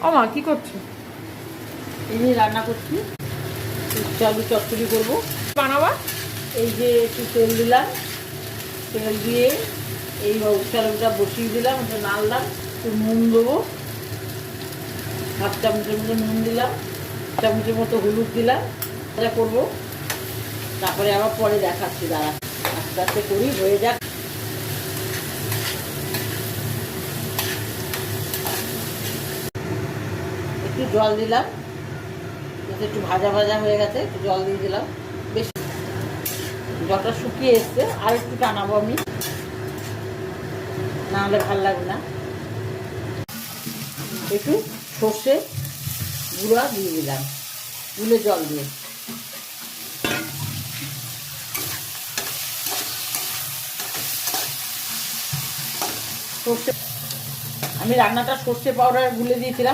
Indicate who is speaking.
Speaker 1: ও মা কি করছো?
Speaker 2: এই যে রান্না করছি, উচ্ছে আলু চচ্চড়ি করবো।
Speaker 1: বানাবা?
Speaker 2: এই যে একটু তেল দিলাম, তেল দিয়ে এই উচ্ছে আলুটা বসিয়ে দিলাম, ওটা নাড়লাম, একটু নুন দেবো, হাফ চামচের মতো নুন দিলাম, চামচের মতো হলুদ দিলাম, এটা করবো। তারপরে আবার পরে দেখাচ্ছি, দাঁড়া আস্তে আস্তে করি, হয়ে যাক। একটু জল দিলাম, একটু ভাজা ভাজা হয়ে গেছে, একটু জল দিয়ে দিলাম। বেশ জলটা শুকিয়ে এসছে, আর একটু টানাবো আমি, না হলে ভাল লাগবে না। একটু সর্ষে গুঁড়া দিয়ে দিলাম, গুলে জল দিয়ে। সর্ষে, আমি রান্নাটা সর্ষে পাউডার গুলে দিয়েছিলাম।